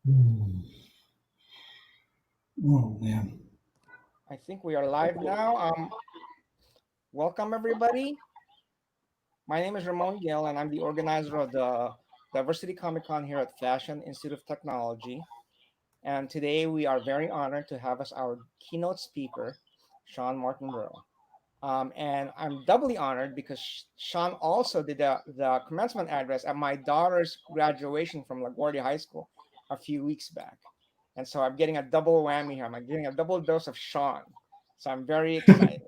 Hmm. Oh man. I think we are live now. Welcome everybody. My name is Ramon Gill, and I'm the organizer of the Diversity Comic Con here at Fashion Institute of Technology. And today we are very honored to have as our keynote speaker, Shawn Martinbrough. And I'm doubly honored because Shawn also did the commencement address at my daughter's graduation from LaGuardia High School a few weeks back. And so I'm getting a double whammy here. I'm getting a double dose of Shawn. So I'm very excited.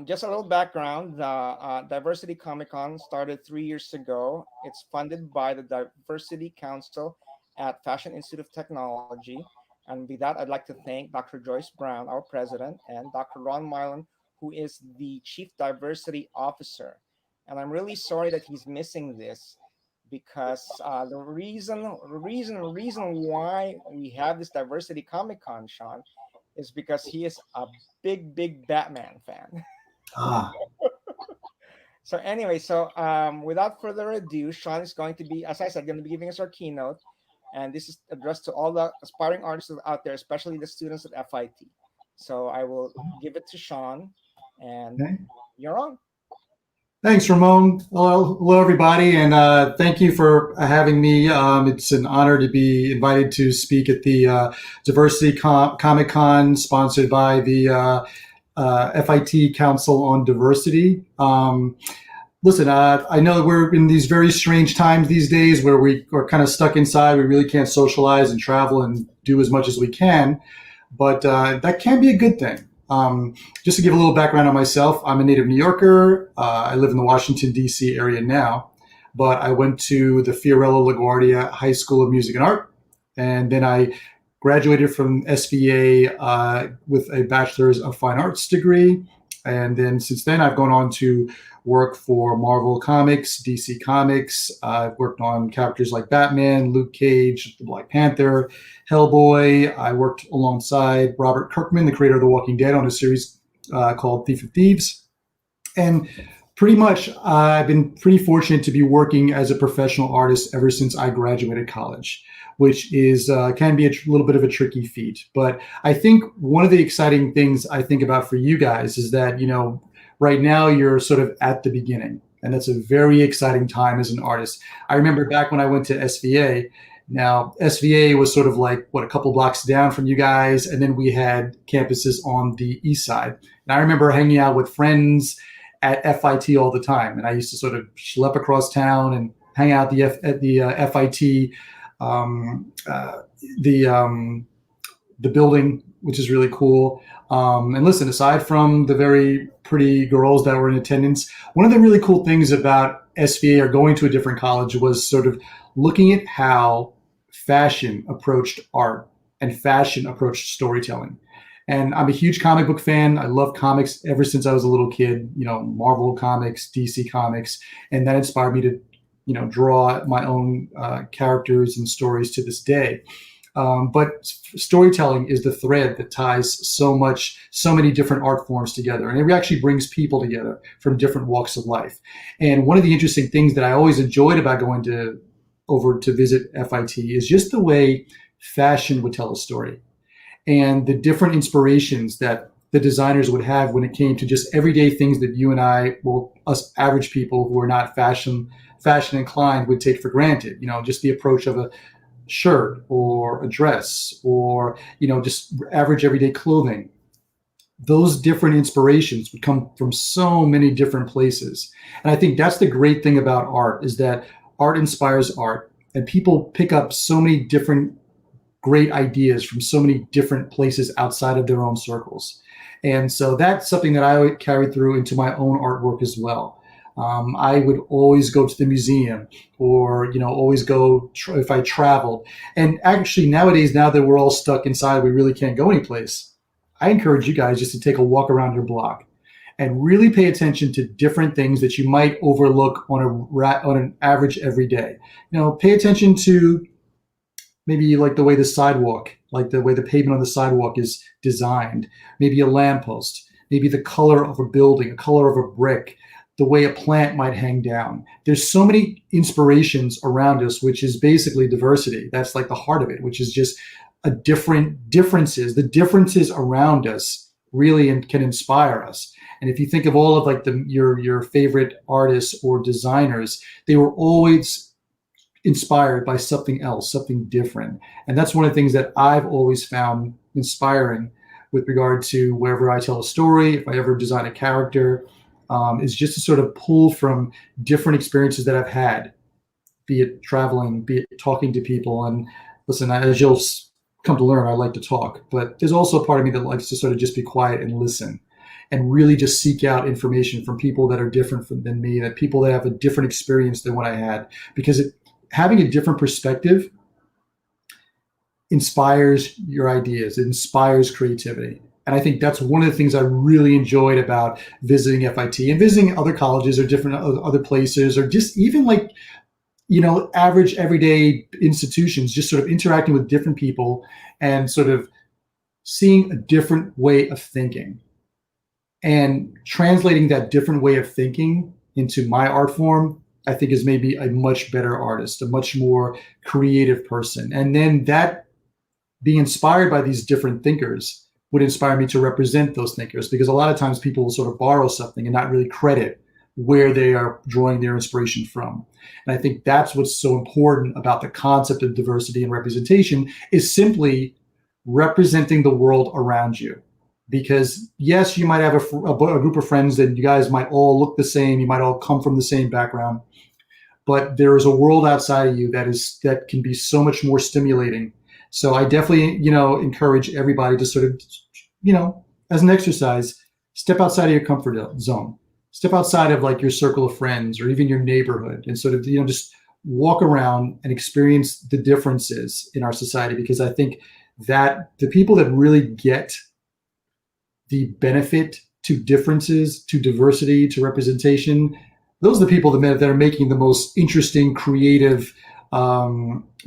Just a little background, the Diversity Comic Con started 3 years ago. It's funded by the Diversity Council at Fashion Institute of Technology. And with that, I'd like to thank Dr. Joyce Brown, our president, and Dr. Ron Milan, who is the Chief Diversity Officer. And I'm really sorry that he's missing this because the reason why we have this Diversity Comic Con, Shawn, is because he is a big Batman fan. Ah, So anyway, without further ado, Shawn is going to be, as I said, going to be giving us our keynote, and this is addressed to all the aspiring artists out there, especially the students at FIT. So I will give it to Shawn, and okay. you're on. Thanks, Ramon. Hello, everybody, and thank you for having me. It's an honor to be invited to speak at the Diversity Comic Con, sponsored by the FIT Council on Diversity. Listen, I know that we're in these very strange times these days where we are kind of stuck inside. We really can't socialize and travel and do as much as we can, but that can be a good thing. Just to give a little background on myself, I'm a native New Yorker. I live in the Washington, D.C. area now, but I went to the Fiorello LaGuardia High School of Music and Art, and then I graduated from SVA with a Bachelor's of Fine Arts degree. And then since then, I've gone on to work for Marvel Comics, DC Comics. I've worked on characters like Batman, Luke Cage, the Black Panther, Hellboy. I worked alongside Robert Kirkman, the creator of The Walking Dead, on a series called Thief of Thieves. And pretty much, I've been pretty fortunate to be working as a professional artist ever since I graduated college, which is can be a little bit of a tricky feat. But I think one of the exciting things I think about for you guys is that, right now you're sort of at the beginning. And that's a very exciting time as an artist. I remember back when I went to SVA. Now, SVA was sort of like, a couple blocks down from you guys. And then we had campuses on the east side. And I remember hanging out with friends at FIT all the time. And I used to sort of schlep across town and hang out at the FIT, the building, which is really cool. And listen, aside from the very pretty girls that were in attendance, one of the really cool things about SVA or going to a different college was sort of looking at how fashion approached art and fashion approached storytelling. And I'm a huge comic book fan. I love comics ever since I was a little kid, Marvel comics, DC comics, and that inspired me to, draw my own characters and stories to this day. But storytelling is the thread that ties so many different art forms together. And it actually brings people together from different walks of life. And one of the interesting things that I always enjoyed about going over to visit FIT is just the way fashion would tell a story and the different inspirations that the designers would have when it came to just everyday things that you and I, well, us average people who are not fashion inclined, would take for granted. Just the approach of a shirt or a dress or just average everyday clothing. Those different inspirations would come from so many different places. And I think that's the great thing about art, is that art inspires art, and people pick up so many different great ideas from so many different places outside of their own circles. And so that's something that I carried through into my own artwork as well. I would always go to the museum, or always go if I traveled. And actually nowadays, now that we're all stuck inside, we really can't go anyplace. I encourage you guys just to take a walk around your block and really pay attention to different things that you might overlook on an average every day. Pay attention to maybe like the way the pavement on the sidewalk is designed, maybe a lamppost, maybe the color of a building, the color of a brick, the way a plant might hang down. There's so many inspirations around us, which is basically diversity. That's like the heart of it, which is just differences. The differences around us really can inspire us. And if you think of all of like your favorite artists or designers, they were always inspired by something else, something different. And that's one of the things that I've always found inspiring with regard to wherever I tell a story, if I ever design a character, is just to sort of pull from different experiences that I've had, be it traveling, be it talking to people. And listen, as you'll come to learn, I like to talk, but there's also a part of me that likes to sort of just be quiet and listen and really just seek out information from people that are different than me, that people that have a different experience than what I had, because having a different perspective inspires your ideas, it inspires creativity. And I think that's one of the things I really enjoyed about visiting FIT and visiting other colleges or different other places, or just even like, average everyday institutions, just sort of interacting with different people and sort of seeing a different way of thinking and translating that different way of thinking into my art form. I think is maybe a much better artist, a much more creative person. And then that being inspired by these different thinkers would inspire me to represent those thinkers, because a lot of times people will sort of borrow something and not really credit where they are drawing their inspiration from. And I think that's what's so important about the concept of diversity and representation, is simply representing the world around you. Because yes, you might have a group of friends that you guys might all look the same, you might all come from the same background, but there is a world outside of you that can be so much more stimulating. So I definitely, encourage everybody to sort of, as an exercise, step outside of your comfort zone, step outside of like your circle of friends or even your neighborhood, and sort of, just walk around and experience the differences in our society. Because I think that the people that really get the benefit to differences, to diversity, to representation, those are the people that are making the most interesting, creative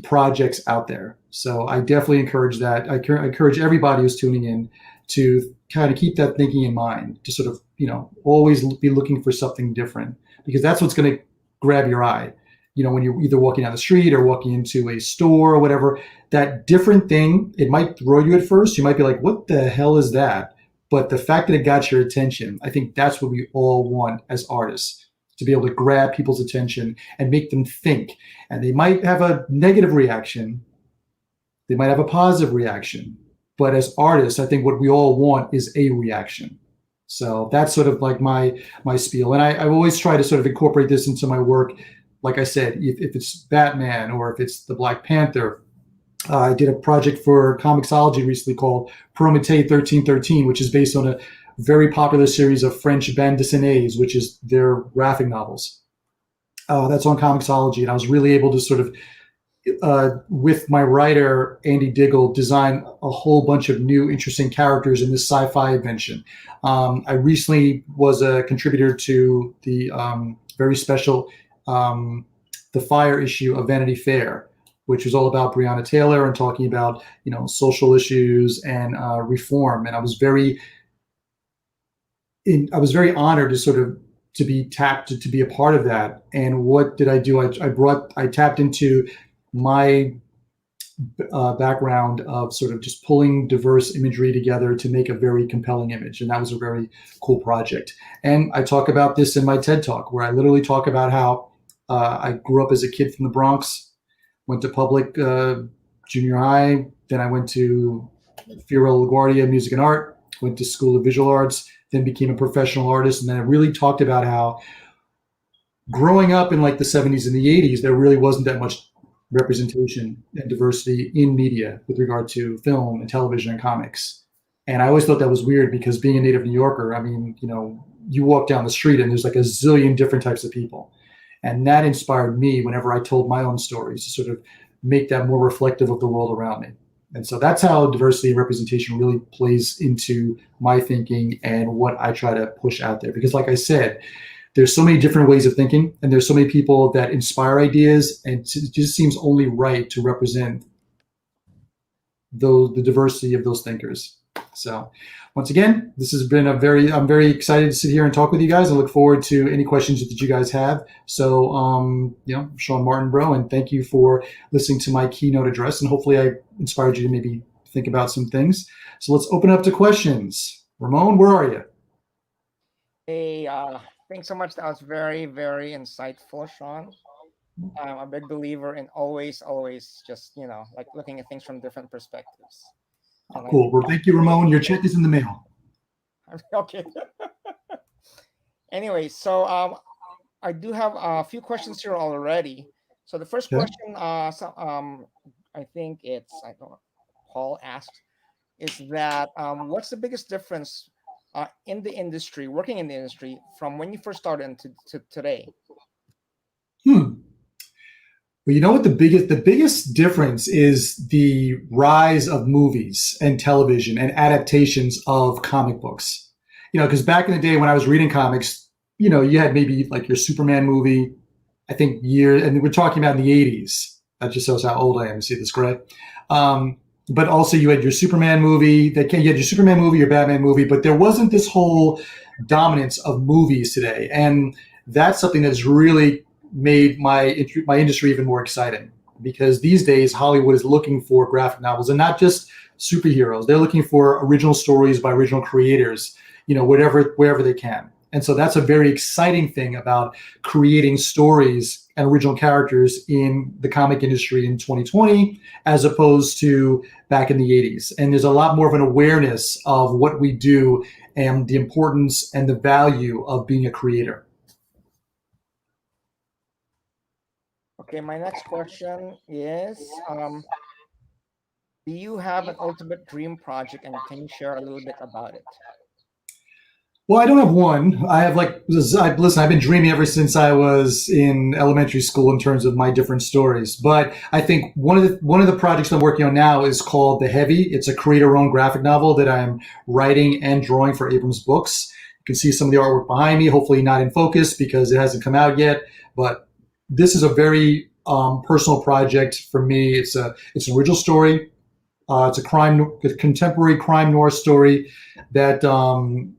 projects out there. So I definitely encourage that. I encourage everybody who's tuning in to kind of keep that thinking in mind, to sort of, always be looking for something different, because that's what's going to grab your eye. When you're either walking down the street or walking into a store or whatever, that different thing, it might throw you at first. You might be like, what the hell is that? But the fact that it got your attention, I think that's what we all want as artists, to be able to grab people's attention and make them think. And they might have a negative reaction. They might have a positive reaction. But as artists, I think what we all want is a reaction. So that's sort of like my spiel. And I always try to sort of incorporate this into my work. Like I said, if it's Batman or if it's the Black Panther, I did a project for Comixology recently called Prométhée 1313, which is based on a very popular series of French bande dessinées, which is their graphic novels. That's on Comixology. And I was really able to sort of, with my writer, Andy Diggle, design a whole bunch of new interesting characters in this sci-fi invention. I recently was a contributor to the very special The Fire issue of Vanity Fair, which was all about Breonna Taylor and talking about, social issues and reform. And I was very honored to sort of to be a part of that. And what did I do? I tapped into my background of sort of just pulling diverse imagery together to make a very compelling image. And that was a very cool project. And I talk about this in my TED Talk, where I literally talk about how I grew up as a kid from the Bronx, went to public junior high, then I went to Fiorello LaGuardia Music and Art, went to School of Visual Arts, then became a professional artist. And then I really talked about how growing up in like the 70s and the 80s, there really wasn't that much representation and diversity in media with regard to film and television and comics. And I always thought that was weird, because being a native New Yorker, I mean, you walk down the street and there's like a zillion different types of people. And that inspired me whenever I told my own stories, to sort of make that more reflective of the world around me. And so that's how diversity and representation really plays into my thinking and what I try to push out there. Because like I said, there's so many different ways of thinking, and there's so many people that inspire ideas, and it just seems only right to represent the diversity of those thinkers. So once again, this has been I'm very excited to sit here and talk with you guys. I look forward to any questions that you guys have. So, Shawn Martinbrough, and thank you for listening to my keynote address. And hopefully I inspired you to maybe think about some things. So let's open up to questions. Ramon, where are you? Hey, thanks so much. That was very, very insightful, Shawn. I'm a big believer in always just, like looking at things from different perspectives. Cool. Well, thank you, Ramon. Your check is in the mail. Okay. Anyway, so I do have a few questions here already. So the first question, I think Paul asked, is that what's the biggest difference in the industry, working in the industry, from when you first started to today? Well, you know what the biggest difference is the rise of movies and television and adaptations of comic books. Because back in the day when I was reading comics, you had maybe like your Superman movie, I think and we're talking about in the 80s. That just shows how old I am. See this, gray? But also you had your Superman movie, you had your Superman movie, your Batman movie, but there wasn't this whole dominance of movies today. And that's something that's really made my industry even more exciting, because these days Hollywood is looking for graphic novels, and not just superheroes. They're looking for original stories by original creators, wherever they can. And so that's a very exciting thing about creating stories and original characters in the comic industry in 2020, as opposed to back in the 80s. And there's a lot more of an awareness of what we do and the importance and the value of being a creator. Okay, my next question is, do you have an ultimate dream project, and can you share a little bit about it? Well, I don't have one. I have listen, I've been dreaming ever since I was in elementary school in terms of my different stories. But I think one of the projects I'm working on now is called The Heavy. It's a creator-owned graphic novel that I'm writing and drawing for Abrams Books. You can see some of the artwork behind me, hopefully not in focus because it hasn't come out yet. But this is a very personal project for me. It's an original story. It's a contemporary crime noir story that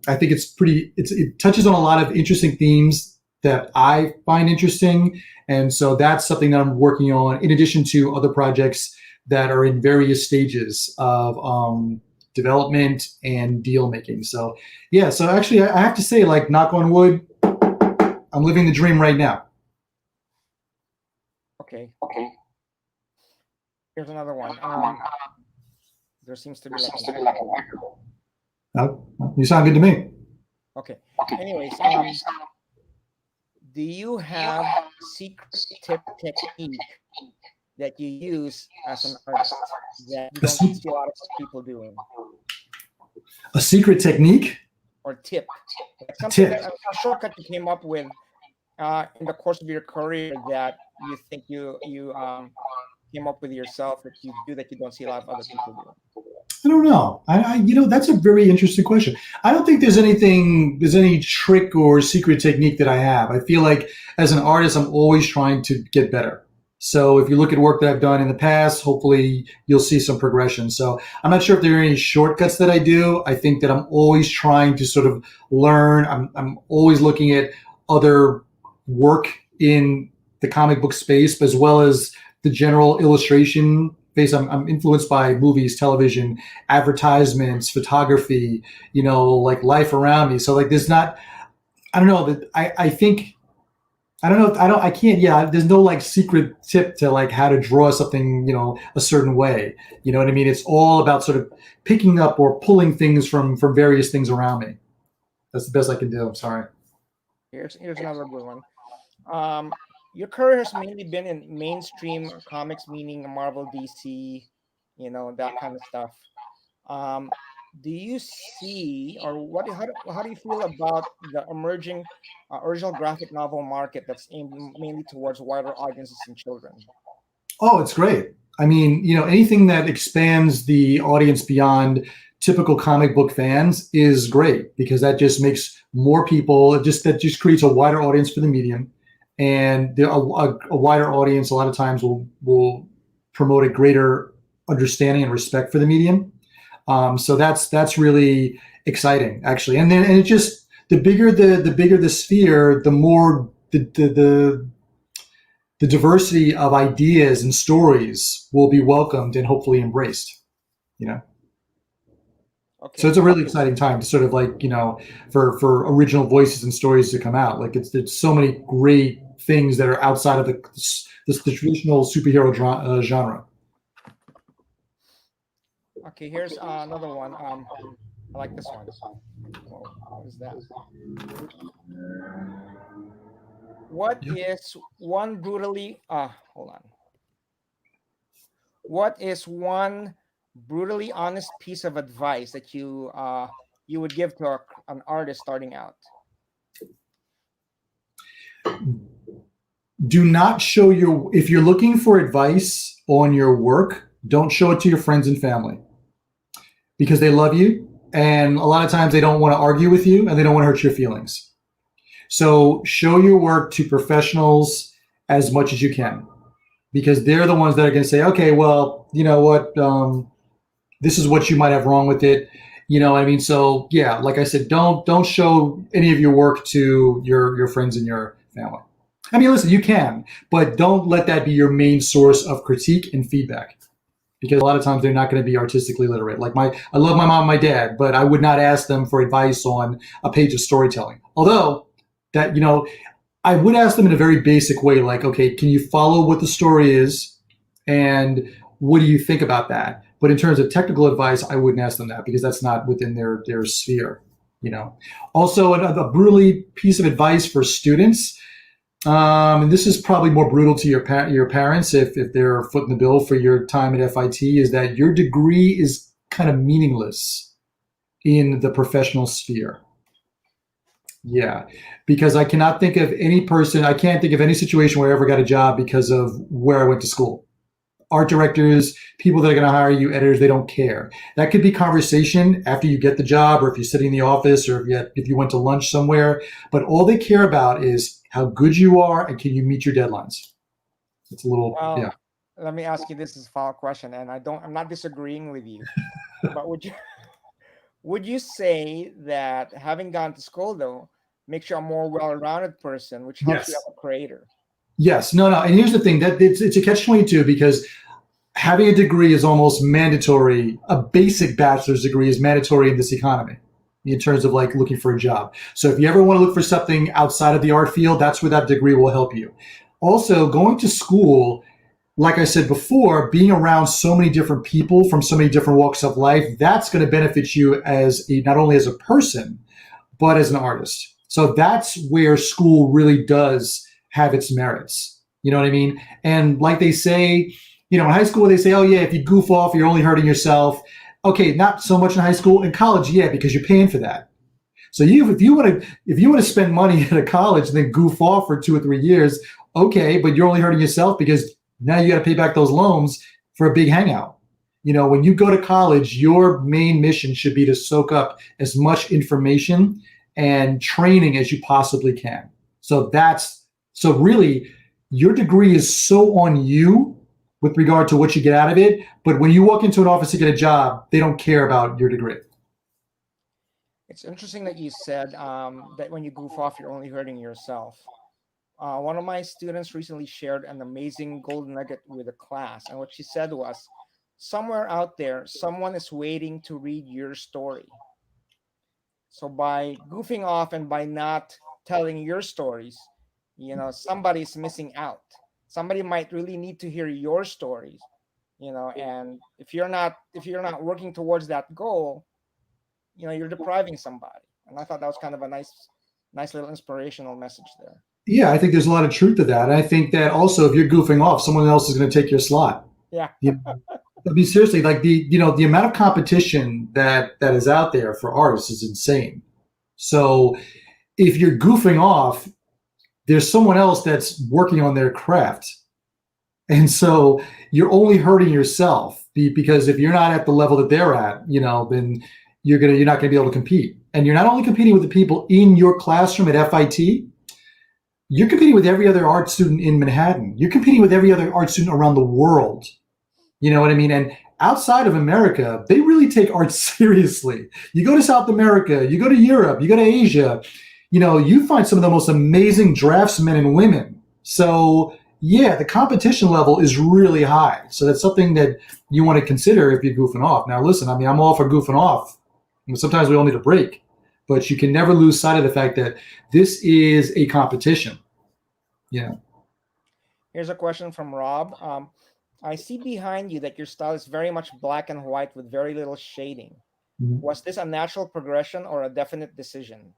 I think it touches on a lot of interesting themes that I find interesting. And so that's something that I'm working on, in addition to other projects that are in various stages of development and deal making. So yeah, so actually I have to say, like, knock on wood, I'm living the dream right now. Okay. Here's another one. There seems to be like an echo. Oh, you sound good to me. Okay. Anyways, do you have secret tip technique that you use as an artist that you don't see a lot of people doing? A secret technique? Or tip. Like something a shortcut you came up with in the course of your career that you think you came up with yourself, that you do that you don't see a lot of other people doing? I don't know. That's a very interesting question. I don't think there's any trick or secret technique that I have. I feel like as an artist, I'm always trying to get better. So if you look at work that I've done in the past, hopefully you'll see some progression. So I'm not sure if there are any shortcuts that I do. I think that I'm always trying to sort of learn. I'm always looking at other work in the comic book space, as well as the general illustration space. I'm influenced by movies, television, advertisements, photography, like life around me. So like there's not, I don't know, that I think, I don't know, I can't, there's no like secret tip to like how to draw something, a certain way. You know what I mean? It's all about sort of picking up or pulling things from various things around me. That's the best I can do. I'm sorry. Here's another good one. Your career has mainly been in mainstream comics, meaning Marvel, DC, that kind of stuff. Do you see, or how do you feel about the emerging original graphic novel market that's aimed mainly towards wider audiences and children? Oh, it's great. I mean, anything that expands the audience beyond typical comic book fans is great, because that just makes more people, that just creates a wider audience for the medium. And a wider audience a lot of times will promote a greater understanding and respect for the medium. So that's really exciting, actually. And it just, the bigger the sphere, the more the diversity of ideas and stories will be welcomed and hopefully embraced. You know. Okay. So it's a really exciting time to sort of like, for original voices and stories to come out. Like there's so many great things that are outside of the traditional superhero genre. Okay, here's another one. I like this one. Whoa, what is that? What is one brutally hold on. What is one brutally honest piece of advice that you would give to an artist starting out? Do not show if you're looking for advice on your work, don't show it to your friends and family, because they love you. And a lot of times they don't want to argue with you and they don't want to hurt your feelings. So show your work to professionals as much as you can, because they're the ones that are going to say, okay, well, you know what, this is what you might have wrong with it. You know what I mean? So yeah, like I said, don't show any of your work to your friends and your family. I mean, listen, you can, but don't let that be your main source of critique and feedback, because a lot of times they're not going to be artistically literate. Like I love my mom and my dad, but I would not ask them for advice on a page of storytelling. Although that, I would ask them in a very basic way, like, okay, can you follow what the story is? And what do you think about that? But in terms of technical advice, I wouldn't ask them that, because that's not within their sphere, Also, a brutally piece of advice for students, and this is probably more brutal to your parents if they're footing the bill for your time at FIT, is that your degree is kind of meaningless in the professional sphere. Yeah, because I cannot think of any situation where I ever got a job because of where I went to school. Art directors, people that are going to hire you, editors, they don't care. That could be conversation after you get the job, or if you're sitting in the office, or if you went to lunch somewhere. But all they care about is how good you are and can you meet your deadlines. It's a little, well, yeah. Let me ask you this as a follow question, and I'm not disagreeing with you, but would you say that having gone to school though makes you a more well-rounded person, which helps you as a creator? Yes, no, and here's the thing, that it's a catch-22, because having a degree is almost mandatory. A basic bachelor's degree is mandatory in this economy in terms of like looking for a job. So if you ever want to look for something outside of the art field, that's where that degree will help you. Also, going to school, like I said before, being around so many different people from so many different walks of life, that's going to benefit you not only as a person, but as an artist. So that's where school really does have its merits. You know what I mean? And like they say, in high school, they say, oh yeah, if you goof off, you're only hurting yourself. Okay, not so much in high school. In college, yeah, because you're paying for that. So if you want to spend money at a college and then goof off for 2 or 3 years, okay, but you're only hurting yourself because now you got to pay back those loans for a big hangout. When you go to college, your main mission should be to soak up as much information and training as you possibly can. So really, your degree is so on you with regard to what you get out of it. But when you walk into an office to get a job, they don't care about your degree. It's interesting that you said that when you goof off, you're only hurting yourself. One of my students recently shared an amazing golden nugget with a class. And what she said was, somewhere out there, someone is waiting to read your story. So by goofing off and by not telling your stories, somebody's missing out. Somebody might really need to hear your stories, and if you're not working towards that goal, you're depriving somebody. And I thought that was kind of a nice little inspirational message there. Yeah, I think there's a lot of truth to that. And I think that also, if you're goofing off, someone else is going to take your slot. Yeah. I mean, seriously, like the amount of competition that is out there for artists is insane. So if you're goofing off, there's someone else that's working on their craft. And so you're only hurting yourself, because if you're not at the level that they're at, then you're not going to be able to compete. And you're not only competing with the people in your classroom at FIT, you're competing with every other art student in Manhattan. You're competing with every other art student around the world. You know what I mean? And outside of America, they really take art seriously. You go to South America, you go to Europe, you go to Asia, you find some of the most amazing draftsmen and women. So yeah, the competition level is really high. So that's something that you want to consider if you're goofing off. Now, listen, I mean, I'm all for goofing off. Sometimes we all need a break, but you can never lose sight of the fact that this is a competition. Yeah. Here's a question from Rob. I see behind you that your style is very much black and white with very little shading. Mhm. Was this a natural progression or a definite decision?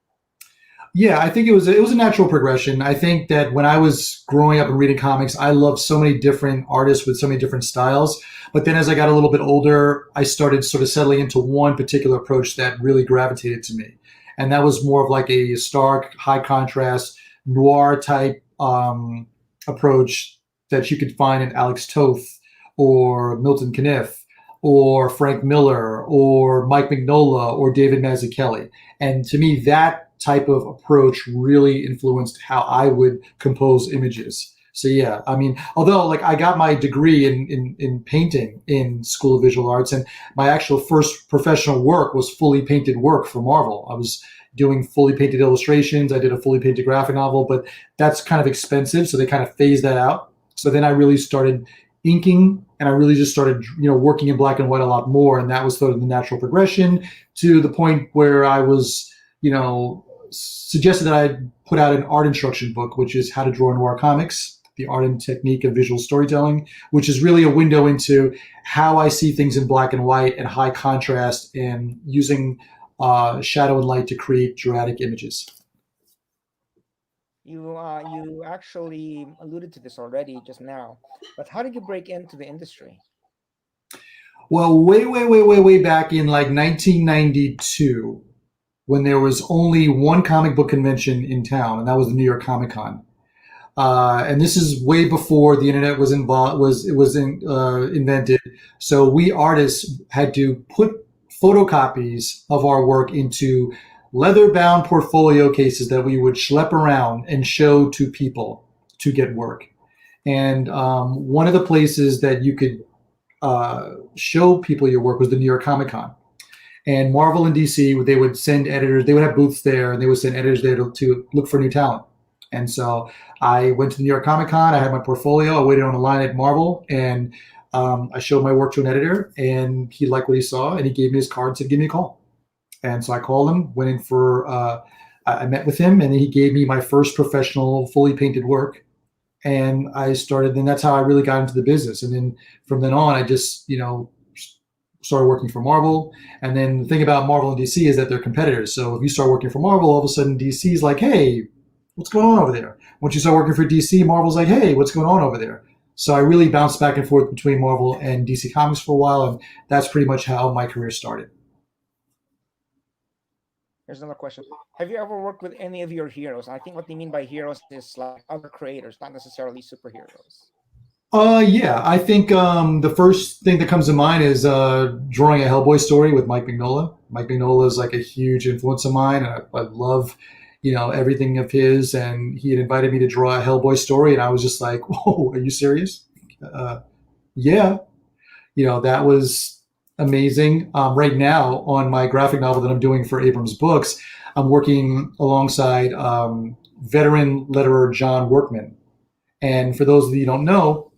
Yeah, I think it was a natural progression. I think that when I was growing up and reading comics, I loved so many different artists with so many different styles. But then as I got a little bit older, I started sort of settling into one particular approach that really gravitated to me. And that was more of like a stark, high contrast, noir type approach that you could find in Alex Toth or Milton Caniff or Frank Miller or Mike Mignola or David Mazzucchelli. And to me, that type of approach really influenced how I would compose images. So yeah, I mean, although like I got my degree in painting in School of Visual Arts, and my actual first professional work was fully painted work for Marvel. I was doing fully painted illustrations. I did a fully painted graphic novel, but that's kind of expensive, so they kind of phased that out. So then I really started inking, and I really just started, working in black and white a lot more, and that was sort of the natural progression to the point where I was, suggested that I put out an art instruction book, which is How to Draw Noir Comics, the art and technique of visual storytelling, which is really a window into how I see things in black and white and high contrast and using shadow and light to create dramatic images. You actually alluded to this already just now, but how did you break into the industry? Well, way, way, way, way, way back in like 1992, when there was only one comic book convention in town, and that was the New York Comic Con. And this is way before the internet was invented. So we artists had to put photocopies of our work into leather-bound portfolio cases that we would schlep around and show to people to get work. And one of the places that you could show people your work was the New York Comic Con. And Marvel and DC, they would send editors, they would have booths there, and they would send editors there to look for new talent. And so I went to the New York Comic Con, I had my portfolio, I waited on a line at Marvel, and I showed my work to an editor, and he liked what he saw, and he gave me his card and said, give me a call. And so I called him, went in for, I met with him, and he gave me my first professional, fully painted work. And I started, and that's how I really got into the business. And then from then on, I just, started working for Marvel. And then the thing about Marvel and DC is that they're competitors. So if you start working for Marvel, all of a sudden DC is like, hey, what's going on over there? Once you start working for DC, Marvel's like, hey, what's going on over there? So I really bounced back and forth between Marvel and DC Comics for a while. And that's pretty much how my career started. Here's another question. Have you ever worked with any of your heroes? I think what they mean by heroes is like other creators, not necessarily superheroes. Yeah, I think the first thing that comes to mind is drawing a Hellboy story with Mike Mignola. Mike Mignola is like a huge influence of mine. I love, everything of his, and he had invited me to draw a Hellboy story, and I was just like, "Whoa, are you serious?" Yeah, that was amazing. Right now, on my graphic novel that I'm doing for Abrams Books, I'm working alongside veteran letterer John Workman. And for those of you who don't know,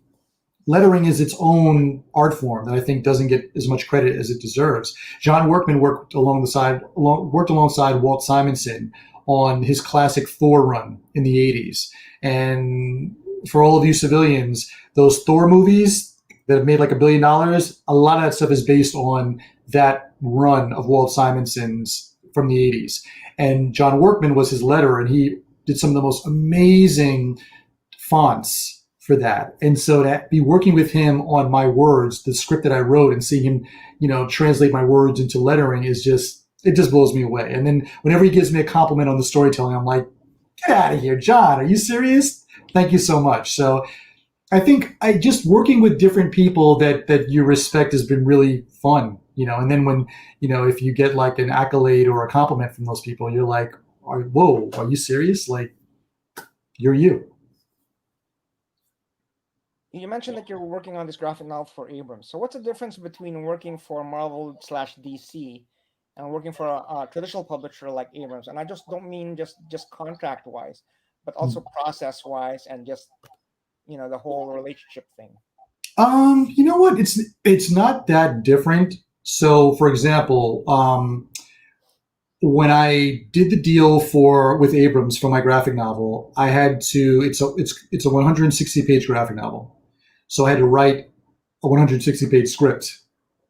lettering is its own art form that I think doesn't get as much credit as it deserves. John Workman worked alongside Walt Simonson on his classic Thor run in the 80s. And for all of you civilians, those Thor movies that have made like $1 billion, a lot of that stuff is based on that run of Walt Simonson's from the 80s. And John Workman was his letterer, and he did some of the most amazing fonts for that. And so to be working with him on my words, the script that I wrote, and seeing him, translate my words into lettering it just blows me away. And then whenever he gives me a compliment on the storytelling, I'm like, get out of here, John, are you serious? Thank you so much. So I think I just working with different people that you respect has been really fun, and then when, if you get like an accolade or a compliment from those people, you're like, whoa, are you serious? Like, you're you. You mentioned that you're working on this graphic novel for Abrams. So what's the difference between working for Marvel slash DC and working for a traditional publisher like Abrams? And I just don't mean just contract wise, but also process wise and just the whole relationship thing. You know what? It's not that different. So, for example, when I did the deal with Abrams for my graphic novel, I had to. It's a 160-page graphic novel, so I had to write a 160-page script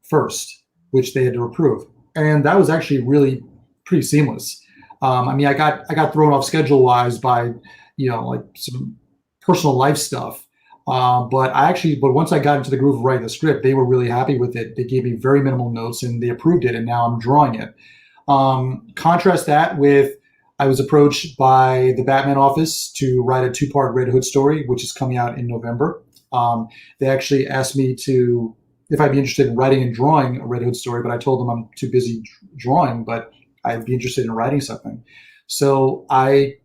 first, which they had to approve, and that was actually really pretty seamless. I mean, I got thrown off schedule wise by like some personal life stuff. But once I got into the groove of writing the script, they were really happy with it. They gave me very minimal notes and they approved it, and now I'm drawing it. Contrast that with I was approached by the Batman office to write a 2-part Red Hood story, which is coming out in November. They actually asked me if I'd be interested in writing and drawing a Red Hood story, but I told them I'm too busy drawing, but I'd be interested in writing something. So I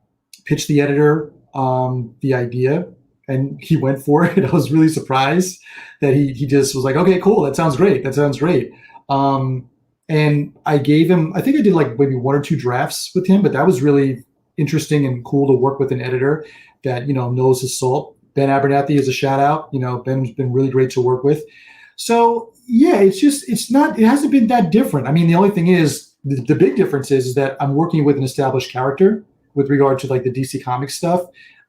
pitched the editor the idea, and he went for it. I was really surprised that he just was like, okay, cool. That sounds great. And I gave him, I think I did like maybe 1 or 2 drafts with him, but that was really interesting and cool to work with an editor that, knows his salt. Ben Abernathy is a shout out. Ben's been really great to work with. So yeah, it hasn't been that different. I mean, the only thing is the big difference is that I'm working with an established character with regard to like the DC Comics stuff.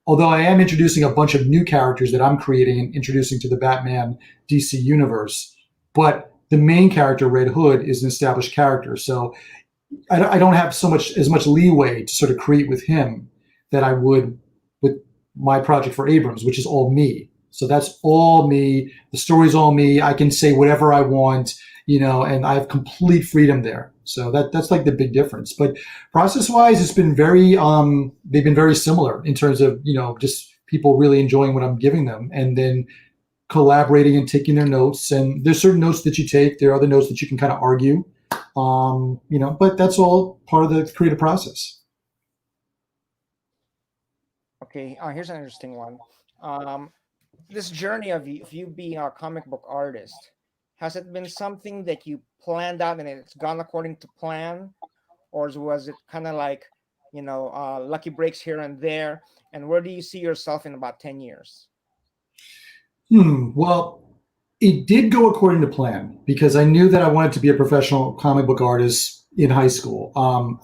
Although I am introducing a bunch of new characters that I'm creating and introducing to the Batman DC universe. But the main character, Red Hood, is an established character. So I don't have as much leeway to sort of create with him that I would with my project for Abrams, which is all me. So that's all me. The story's all me. I can say whatever I want, and I have complete freedom there. So that's like the big difference. But process-wise, it's been they've been very similar in terms of, just people really enjoying what I'm giving them and then collaborating and taking their notes. And there's certain notes that you take. There are other notes that you can kind of argue, but that's all part of the creative process. Okay, here's an interesting one. This journey of you being a comic book artist, has it been something that you planned out and it's gone according to plan? Or was it kind of like, lucky breaks here and there? And where do you see yourself in about 10 years? Well, it did go according to plan because I knew that I wanted to be a professional comic book artist in high school.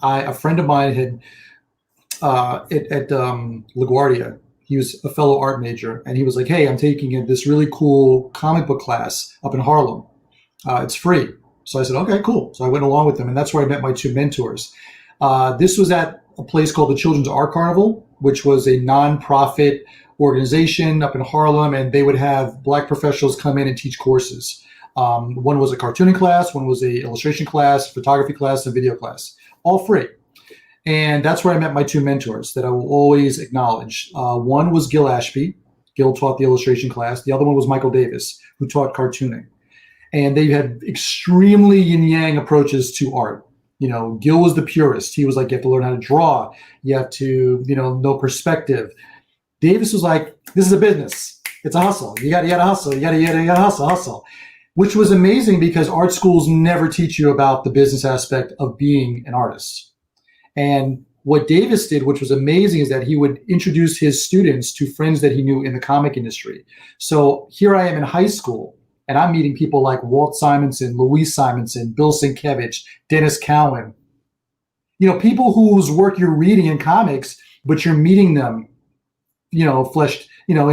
A friend of mine had at LaGuardia, he was a fellow art major, and he was like, hey, I'm taking this really cool comic book class up in Harlem. It's free. So I said, okay, cool. So I went along with him, and that's where I met my 2 mentors. This was at a place called the Children's Art Carnival, which was a nonprofit organization up in Harlem, and they would have Black professionals come in and teach courses. One was a cartooning class, one was a illustration class, photography class, and video class, all free. And that's where I met my 2 mentors that I will always acknowledge. One was Gil Ashby. Gil taught the illustration class. The other one was Michael Davis, who taught cartooning. And they had extremely yin-yang approaches to art. Gil was the purist. He was like, you have to learn how to draw. You have to, know perspective. Davis was like, this is a business. It's a hustle. You got to hustle. You got to hustle. Which was amazing because art schools never teach you about the business aspect of being an artist. And what Davis did, which was amazing, is that he would introduce his students to friends that he knew in the comic industry. So here I am in high school, and I'm meeting people like Walt Simonson, Louise Simonson, Bill Sienkiewicz, Dennis Cowan. People whose work you're reading in comics, but you're meeting them, in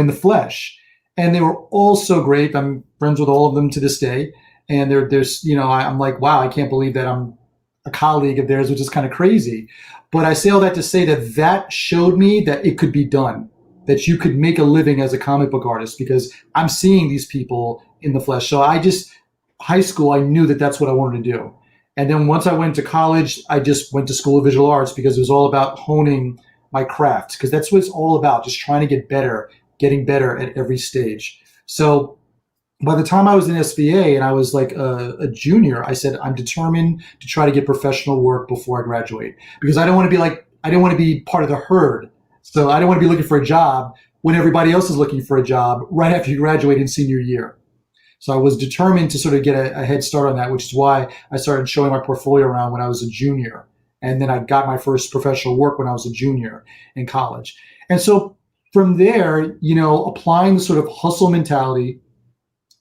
the flesh. And they were all so great. I'm friends with all of them to this day. And I'm like, wow, I can't believe that I'm a colleague of theirs, which is kind of crazy. But I say all that to say that showed me that it could be done, that you could make a living as a comic book artist because I'm seeing these people in the flesh. So high school, I knew that that's what I wanted to do. And then once I went to college, I just went to School of Visual Arts because it was all about honing my craft, because that's what it's all about, just trying to get better, getting better at every stage. So by the time I was in SVA and I was like a junior, I said, I'm determined to try to get professional work before I graduate because I didn't want to be part of the herd. So I didn't want to be looking for a job when everybody else is looking for a job right after you graduate in senior year. So I was determined to sort of get a head start on that, which is why I started showing my portfolio around when I was a junior. And then I got my first professional work when I was a junior in college. And so from there, applying the sort of hustle mentality,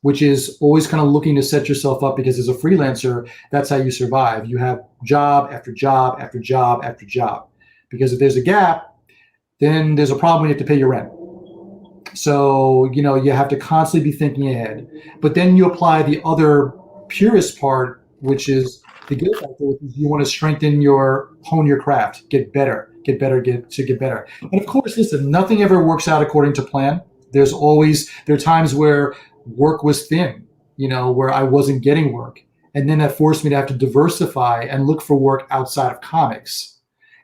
which is always kind of looking to set yourself up, because as a freelancer, that's how you survive. You have job after job after job after job. Because if there's a gap, then there's a problem when you have to pay your rent. So, you have to constantly be thinking ahead. But then you apply the other purest part, which is the get factor, which is you want to hone your craft, get better. And of course, listen, nothing ever works out according to plan. There are times where work was thin, where I wasn't getting work. And then that forced me to have to diversify and look for work outside of comics.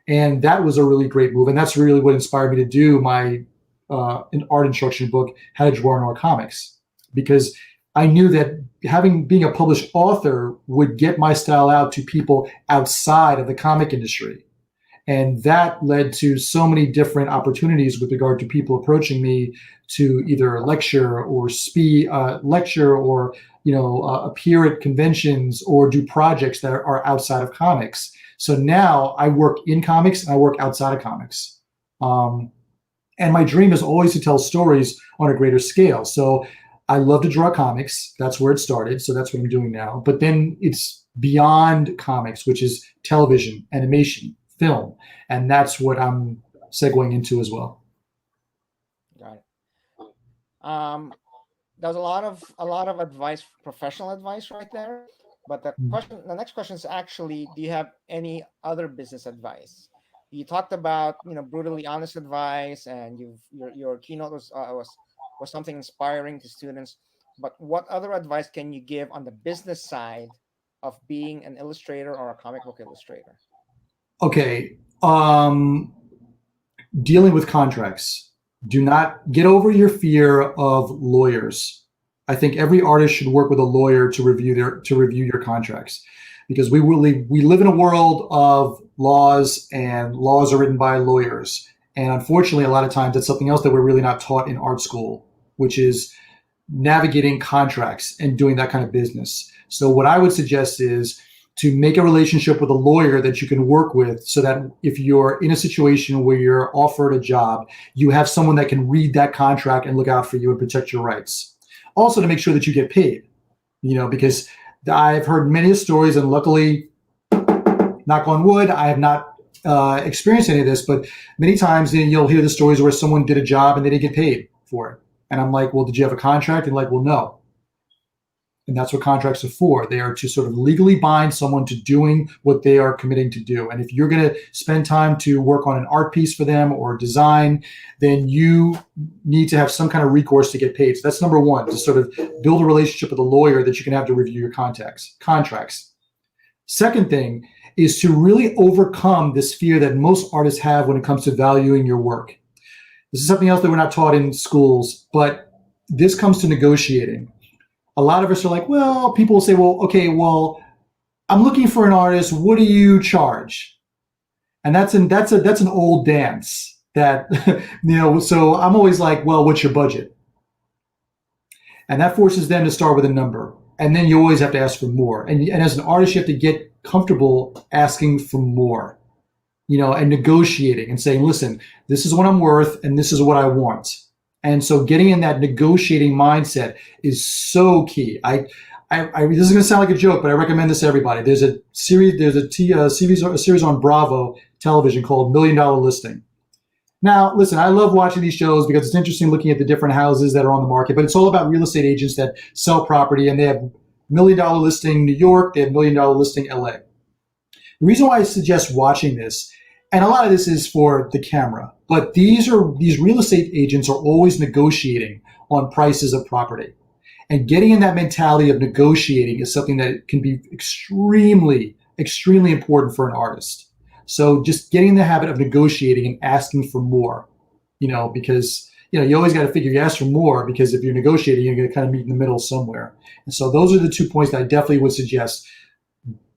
And that was a really great move. And that's really what inspired me to do my an art instruction book, How to Draw and Art Comics, because I knew that being a published author would get my style out to people outside of the comic industry. And that led to so many different opportunities with regard to people approaching me to either lecture or appear at conventions or do projects that are outside of comics. So now I work in comics and I work outside of comics. And my dream is always to tell stories on a greater scale. So I love to draw comics. That's where it started. So that's what I'm doing now. But then it's beyond comics, which is television, animation, film. And that's what I'm segueing into as well. Got it. There's a lot of advice, professional advice right there. But the next question is actually, do you have any other business advice? You talked about brutally honest advice, and your keynote was something inspiring to students. But what other advice can you give on the business side of being an illustrator or a comic book illustrator? Okay, dealing with contracts. Do not get over your fear of lawyers. I think every artist should work with a lawyer to review your contracts, because we live in a world of laws, and laws are written by lawyers. And unfortunately, a lot of times that's something else that we're really not taught in art school, which is navigating contracts and doing that kind of business. So what I would suggest is to make a relationship with a lawyer that you can work with, so that if you're in a situation where you're offered a job, you have someone that can read that contract and look out for you and protect your rights. Also, to make sure that you get paid, because I've heard many stories, and luckily, knock on wood, I have not experienced any of this, but many times you'll hear the stories where someone did a job and they didn't get paid for it. And I'm like, well, did you have a contract? And like, well, no. And that's what contracts are for. They are to sort of legally bind someone to doing what they are committing to do. And if you're going to spend time to work on an art piece for them or design, then you need to have some kind of recourse to get paid. So that's number one, to sort of build a relationship with a lawyer that you can have to review your contracts. Second thing is to really overcome this fear that most artists have when it comes to valuing your work. This is something else that we're not taught in schools, but this comes to negotiating. A lot of us are like, well, people will say, well, okay, well, I'm looking for an artist. What do you charge? And that's an old dance that, so I'm always like, well, what's your budget? And that forces them to start with a number. And then you always have to ask for more. And as an artist, you have to get comfortable asking for more, and negotiating and saying, listen, this is what I'm worth and this is what I want. And so getting in that negotiating mindset is so key. This is going to sound like a joke, but I recommend this to everybody. There's a series on Bravo television called $1 Million Listing. Now, listen, I love watching these shows because it's interesting looking at the different houses that are on the market, but it's all about real estate agents that sell property, and they have $1 million listing New York, they have $1 million listing LA. The reason why I suggest watching this, and a lot of this is for the camera, but these real estate agents are always negotiating on prices of property. And getting in that mentality of negotiating is something that can be extremely, extremely important for an artist. So just getting in the habit of negotiating and asking for more, because, you always got to figure you ask for more, because if you're negotiating, you're going to kind of meet in the middle somewhere. And so those are the 2 points that I definitely would suggest.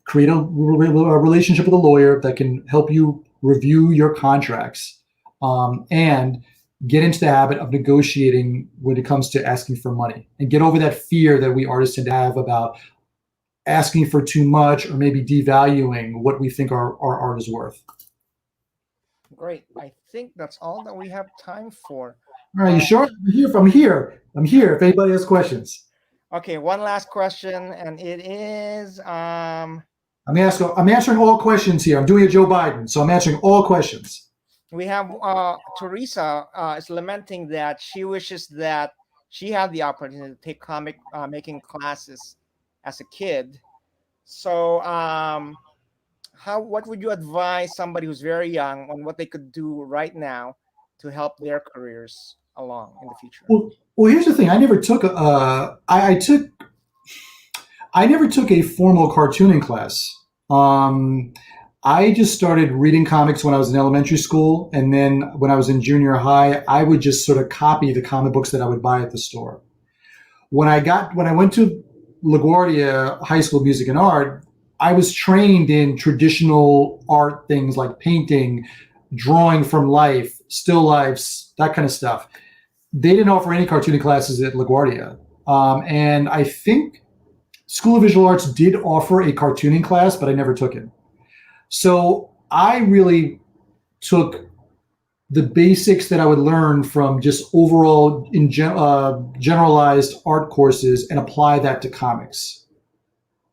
Create a relationship with a lawyer that can help you review your contracts, and get into the habit of negotiating when it comes to asking for money, and get over that fear that we artists tend to have about asking for too much or maybe devaluing what we think our art is worth. Great. I think that's all that we have time for. All right, you sure? I'm here. I'm here. If anybody has questions, Okay, one last question, and it is I'm answering all questions here. I'm doing a Joe Biden, so I'm answering all questions. we have Teresa is lamenting that she wishes that she had the opportunity to take comic making classes as a kid. So, what would you advise somebody who's very young on what they could do right now to help their careers along in the future? Well, here's the thing. I never took a formal cartooning class. I just started reading comics when I was in elementary school, and then when I was in junior high, I would just sort of copy the comic books that I would buy at the store. When I went to LaGuardia High School of Music and Art, I was trained in traditional art things like painting, drawing from life, still lifes, that kind of stuff. They didn't offer any cartooning classes at LaGuardia, and I think School of Visual Arts did offer a cartooning class, but I never took it. So I really took the basics that I would learn from just overall generalized art courses and apply that to comics.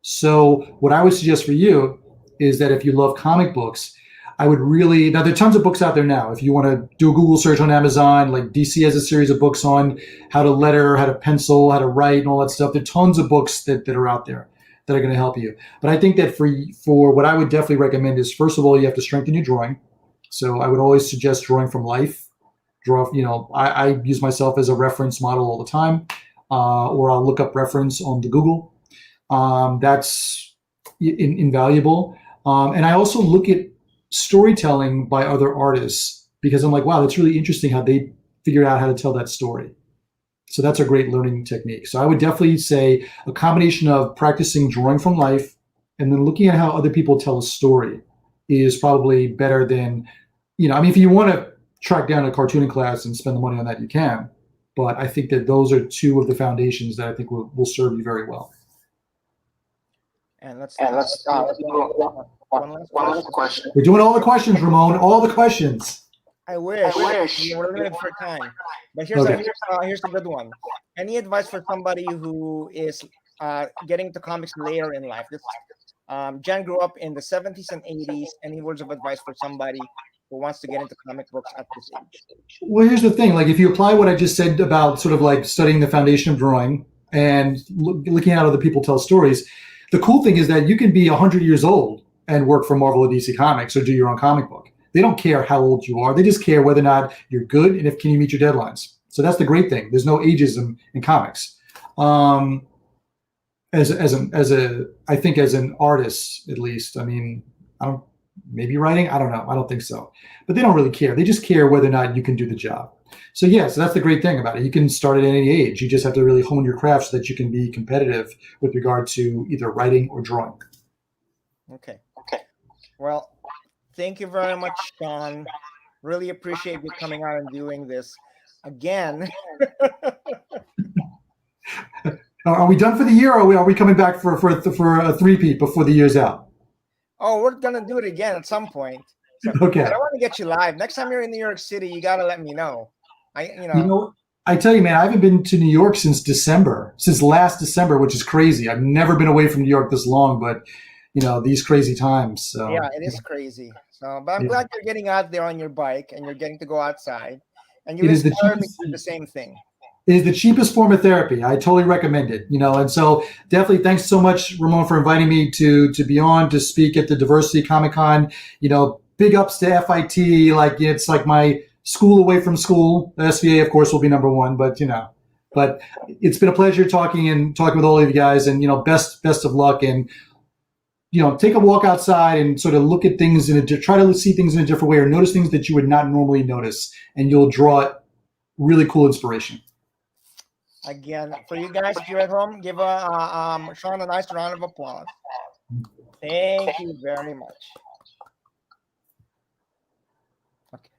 So what I would suggest for you is that if you love comic books, I would really, now there are tons of books out there now. If you want to do a Google search on Amazon, like DC has a series of books on how to letter, how to pencil, how to write, and all that stuff. There are tons of books that are out there that are going to help you. But I think that for what I would definitely recommend is, first of all, you have to strengthen your drawing. So I would always suggest drawing from life. I use myself as a reference model all the time, or I'll look up reference on the Google. That's invaluable. And I also look at storytelling by other artists, because I'm like, wow, that's really interesting how they figured out how to tell that story. So that's a great learning technique. So I would definitely say a combination of practicing drawing from life and then looking at how other people tell a story is probably better than, if you want to track down a cartooning class and spend the money on that, you can. But I think that those are two of the foundations that I think will serve you very well. And let's do one last question. We're doing all the questions, Ramon. All the questions. I wish. We're limited for time. But here's a good one. Any advice for somebody who is getting to comics later in life? Jen grew up in the 70s and 80s. Any words of advice for somebody who wants to get into comic books at this age? Well, here's the thing. Like, if you apply what I just said about sort of like studying the foundation of drawing and looking at how other people tell stories, the cool thing is that you can be 100 years old and work for Marvel or DC Comics or do your own comic book. They don't care how old you are. They just care whether or not you're good and can you meet your deadlines. So that's the great thing. There's no ageism in comics. I think as an artist, at least, maybe writing, I don't know. I don't think so. But they don't really care. They just care whether or not you can do the job. So so that's the great thing about it. You can start at any age. You just have to really hone your craft so that you can be competitive with regard to either writing or drawing. Okay. Well, thank you very much, Shawn. Really appreciate you coming out and doing this again. Are we done for the year, or are we coming back for a three-peat before the year's out? Oh, we're going to do it again at some point. So okay. I want to get you live. Next time you're in New York City, you got to let me know. I tell you, man, I haven't been to New York since last December, which is crazy. I've never been away from New York this long, but these crazy times. So yeah, it is crazy. So, but I'm glad you're getting out there on your bike and you're getting to go outside, and you inspire me to do the same thing. It is the cheapest form of therapy. I totally recommend it. And so definitely thanks so much, Ramon, for inviting me to be on to speak at the Diversity Comic-Con. Big ups to FIT. It's like my school away from school. The SVA, of course, will be number one, but it's been a pleasure talking with all of you guys, and best of luck, and take a walk outside and sort of look at things try to see things in a different way, or notice things that you would not normally notice, and you'll draw really cool inspiration. Again, for you guys here at home, give Shawn a nice round of applause. Thank you very much. Okay.